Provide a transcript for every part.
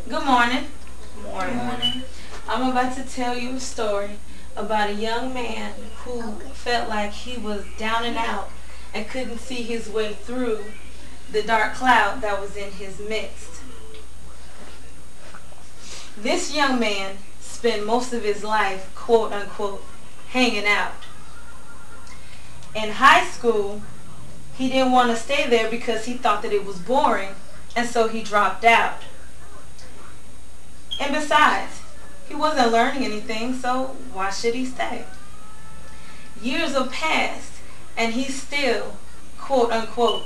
Good morning. Morning. I'm about to tell you a story about a young man who felt like he was down and out and couldn't see his way through the dark cloud that was in his midst. This young man spent most of his life, quote unquote, hanging out. In high school, he didn't want to stay there because he thought that it was boring, and so he dropped out. And besides, he wasn't learning anything, so why should he stay? Years have passed, and he's still, quote unquote,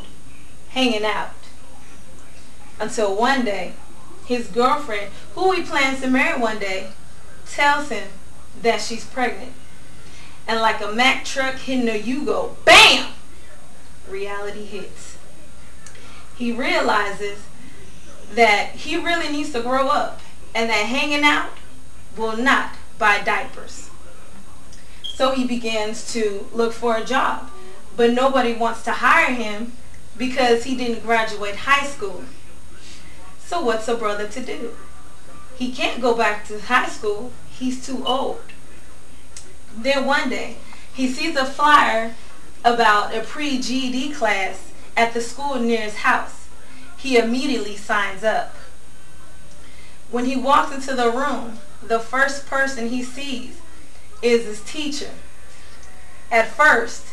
hanging out. Until one day, his girlfriend, who he plans to marry one day, tells him that she's pregnant. And like a Mack truck hitting a U-go, BAM! Reality hits. He realizes that he really needs to grow up and that hanging out will not buy diapers. So he begins to look for a job, but nobody wants to hire him because he didn't graduate high school. So what's a brother to do? He can't go back to high school. He's too old. Then one day, he sees a flyer about a pre-GED class at the school near his house. He immediately signs up. When he walks into the room, the first person he sees is his teacher. At first,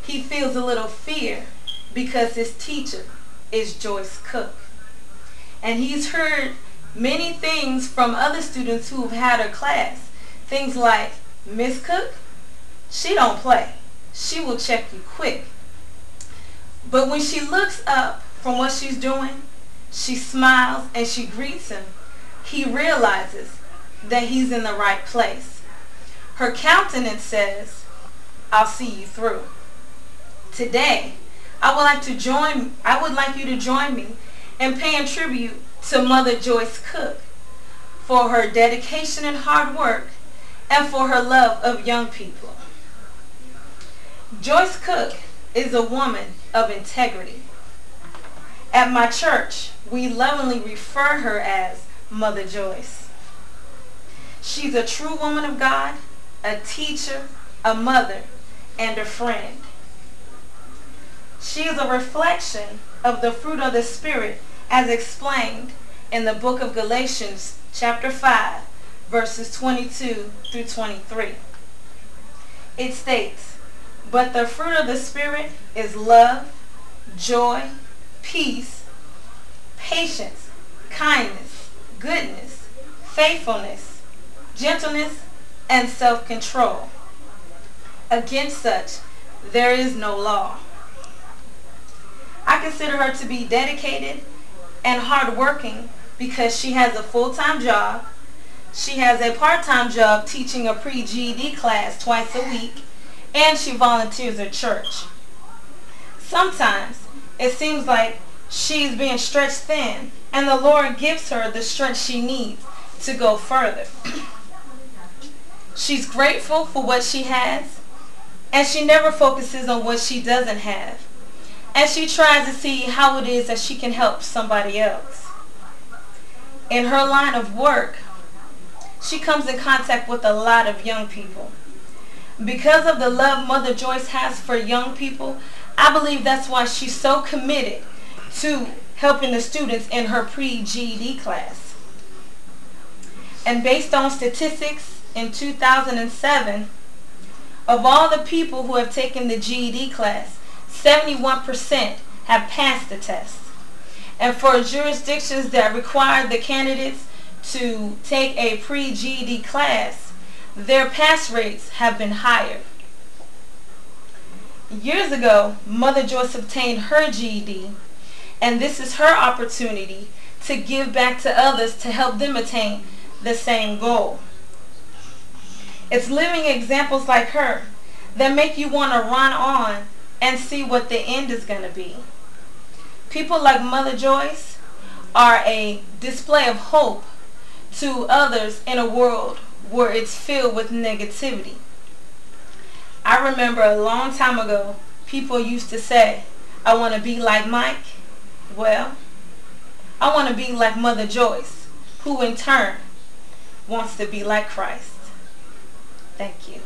he feels a little fear because his teacher is Joyce Cook. And he's heard many things from other students who've had her class. Things like, Miss Cook, she don't play. She will check you quick. But when she looks up from what she's doing, she smiles and she greets him. He realizes that he's in the right place. Her countenance says, I'll see you through. Today, I would like you to join me in paying tribute to MotherJoyce Cook for her dedication and hard work and for her love of young people. Joyce Cook is a woman of integrity. At my church, we lovingly refer her as MotherJoyce. She's a true woman of God, a teacher, a mother, and a friend. She is a reflection of the fruit of the Spirit as explained in the book of Galatians chapter 5, verses 22 through 23. It states, "But the fruit of the Spirit is love, joy, peace, patience, kindness, goodness, faithfulness, gentleness, and self-control. Against such there is no law." I consider her to be dedicated and hardworking because she has a full-time job, she has a part-time job teaching a pre-GED class twice a week, and she volunteers at church. Sometimes it seems like she's being stretched thin, and the Lord gives her the strength she needs to go further. She's grateful for what she has, and she never focuses on what she doesn't have. And she tries to see how it is that she can help somebody else. In her line of work, she comes in contact with a lot of young people. Because of the love MotherJoyce has for young people, I believe that's why she's so committed to helping the students in her pre-GED class. And based on statistics in 2007, of all the people who have taken the GED class, 71% have passed the test. And for jurisdictions that require the candidates to take a pre-GED class, their pass rates have been higher. Years ago, MotherJoyce obtained her GED, and this is her opportunity to give back to others to help them attain the same goal. It's living examples like her that make you want to run on and see what the end is going to be. People like MotherJoyce are a display of hope to others in a world where it's filled with negativity. I remember a long time ago, people used to say, I want to be like Mike. Well, I want to be like MotherJoyce, who in turn wants to be like Christ. Thank you.